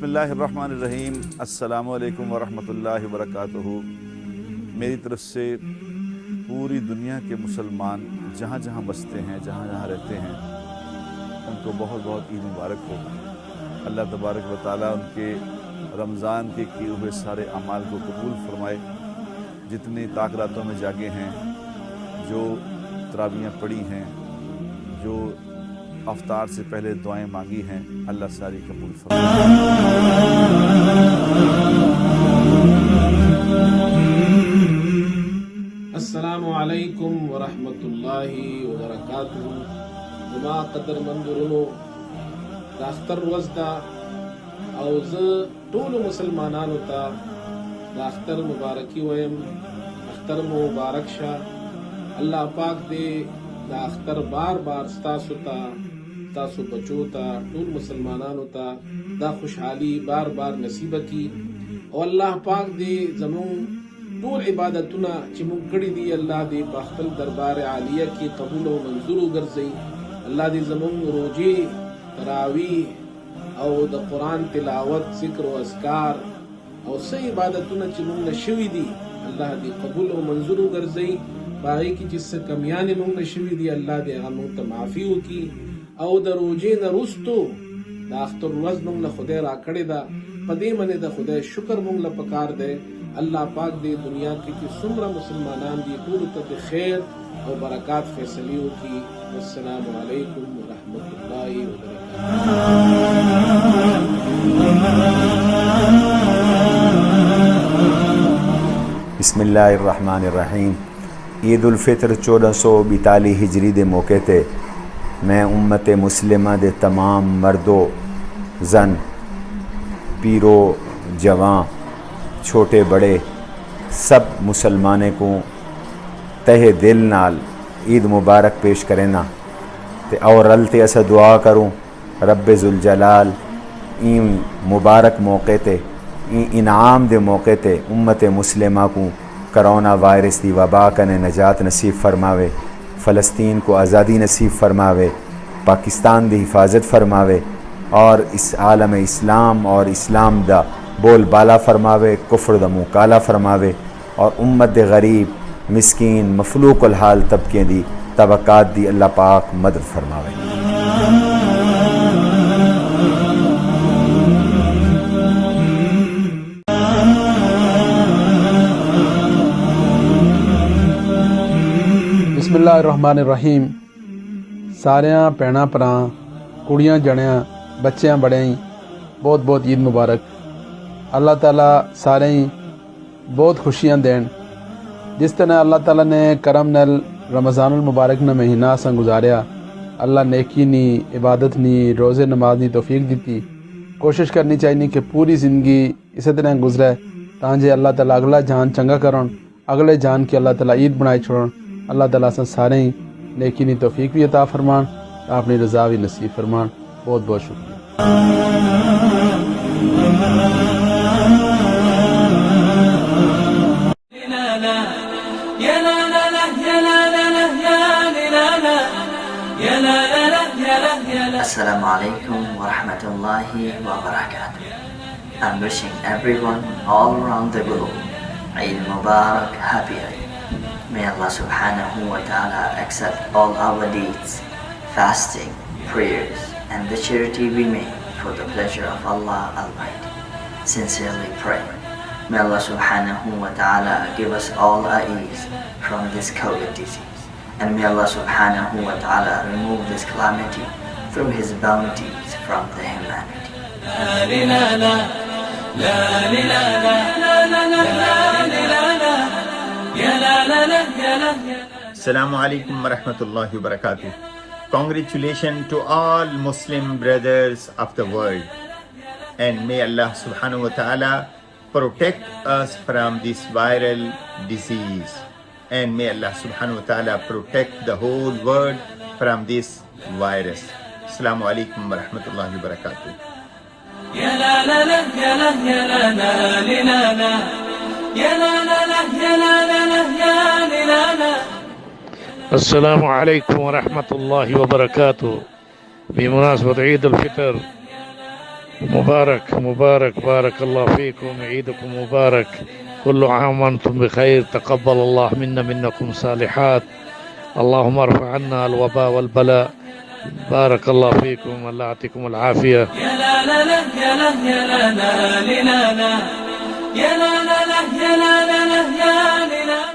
बिस्मिल्लाहिर्रहमानिर्रहीम। अस्सलामु अलैकुम वरहमतुल्लाहि वबरकातुहू। मेरी तरफ से पूरी दुनिया के मुसलमान जहाँ जहाँ बसते हैं, जहाँ जहाँ रहते हैं, उनको बहुत बहुत ईद मुबारक हो। अल्लाह तबारक व तआला उनके रमज़ान के किए हुए सारे अमाल को कबूल फरमाए। जितनी ताक़रातों में जागे हैं, जो तरावियाँ पढ़ी हैं, जो अफ्तार से पहले दुआएं मांगी हैं, अल्लाह सारी कबूल फरमाए। अस्सलामु अलैकुम वरहमतुल्लाहि वबरकातुहू। जमा कदरमंदुरनो दाख्तर वज़दा औज़ टोल मुसलमानान ता दाख्तर मुबारकी वयम अख्तर मुबारक शाह। अल्लाह पाक दे दाख्तर बार बार तासु बचोता टोल मुसलमानान ता दा खुशहाली बार बार नसीब की। और अल्लाह पाक दे ज़मून टोल इबादतुना चिमुक कड़ी दी अल्लाह दे बाखल दरबार आलिया की कबूल व मंजूर गर्जई। अल्लाह दे ज़मून रोजे तरावीह और द कुरान तिलावत ज़िक्र व अज़कार और सही इबादतुना चिमुक नशवी दी अल्लाह दे कबूल व मंजूर गर्जई। बाकी की जिससे कमियां ने मुंग नशवी दी अल्लाह दे हम त माफी की। और द रोजे न रुस्तो दाख्तर रोज मुंग न खुदे राकड़े दा पदे मने द खुदे शुक्र मुंग ल पकार दे। अल्लाह पाक दे दुनिया की सुमरा मुसलमानान दी टूल तक खैर और बरकत फैसलियों की। अस्सलामु अलैकुम व रहमतुल्लाहि व बरकातुहू। बिस्मिल्लाहिर्रहमानिर्रहीम। ईद उल फितर 1442 हिजरी दे मौके ते मैं उम्मत मुस्लिमा दे तमाम मर्दो जन पीरो जवान छोटे बड़े सब मुसलमाने को तहे दिल नाल ईद मुबारक पेश करेना ते और रलते असा दुआ करूँ रब्बे जुल जलाल इन मुबारक मौके ते इनाम दे मौके ते उम्मत मुस्लिमा को कोरोना वायरस की वबा कने नजात नसीब फरमावे, फ़लस्तीन को आज़ादी नसीब फरमावे, पाकिस्तान दी हिफाजत फरमावे और इस आलम इस्लाम और इस्लाम दा बोल बाला फरमावे, कुफ्र दा मुँह काला फरमावे और उम्मत दे गरीब मिस्कीन मफलूकुल हाल तबके दी तबकात दी अल्लाह पाक मदद फरमावे। बिस्मिल्लाहिर्रहमानिर्रहीम। सारियां भैणां भरां कुड़ियां जणियां बच्चियां बड़ियां बहुत बहुत ईद मुबारक। अल्लाह ताला सारे ही बहुत खुशियां देन। जिस तरह अल्लाह ताला ने करम नल रमज़ानुल मुबारक ने महीना असां गुजारिया, अल्लाह नेकी नी इबादत नी रोज़े नमाज नी तौफीक दी। कोशिश करनी चाहिए कि पूरी ज़िंदगी इसी तरह गुजरे तांजे अल्लाह ताला अगला जान चंगा करन, अगले जान की अल्लाह ताला ईद बनाई छोड़न। अल्लाह ताला असां सारे ही नेकी नी तौफीक भी अता फरमान, अपनी रज़ा भी नसीब फरमान। बहुत बहुत शुक्रिया। Assalamu alaikum wa rahmatullahi wa barakatuh. I'm wishing everyone all around the globe Eid Mubarak, happy Eid. May Allah subhanahu wa ta'ala accept all our deeds, fasting, prayers, and the charity we make for the pleasure of Allah Almighty. Sincerely pray. May Allah subhanahu wa ta'ala give us all ease from this COVID disease. And may Allah subhanahu wa ta'ala remove this calamity through His bounties from the humanity. Assalamu alaikum wa rahmatullahi wa barakatuh. Congratulations to all Muslim brothers of the world, and may Allah subhanahu wa ta'ala protect us from this viral disease, and may Allah subhanahu wa ta'ala protect the whole world from this virus. Assalamu alaikum wa rahmatullahi wa barakatuh. Ya la la la, ya la ya la la la la, ya la la la, ya la la la, ya la la. السلام عليكم ورحمة الله وبركاته. بمناسبة عيد الفطر مبارك مبارك، بارك الله فيكم، عيدكم مبارك، كل عام وأنتم بخير، تقبل الله منا منكم صالحات، اللهم ارفع عنا الوباء والبلاء، بارك الله فيكم، الله يعطيكم العافية. يا لا لا لا يا لا يا لا لا لا لا يا لا لا لا يا لا لا لا يا لا لا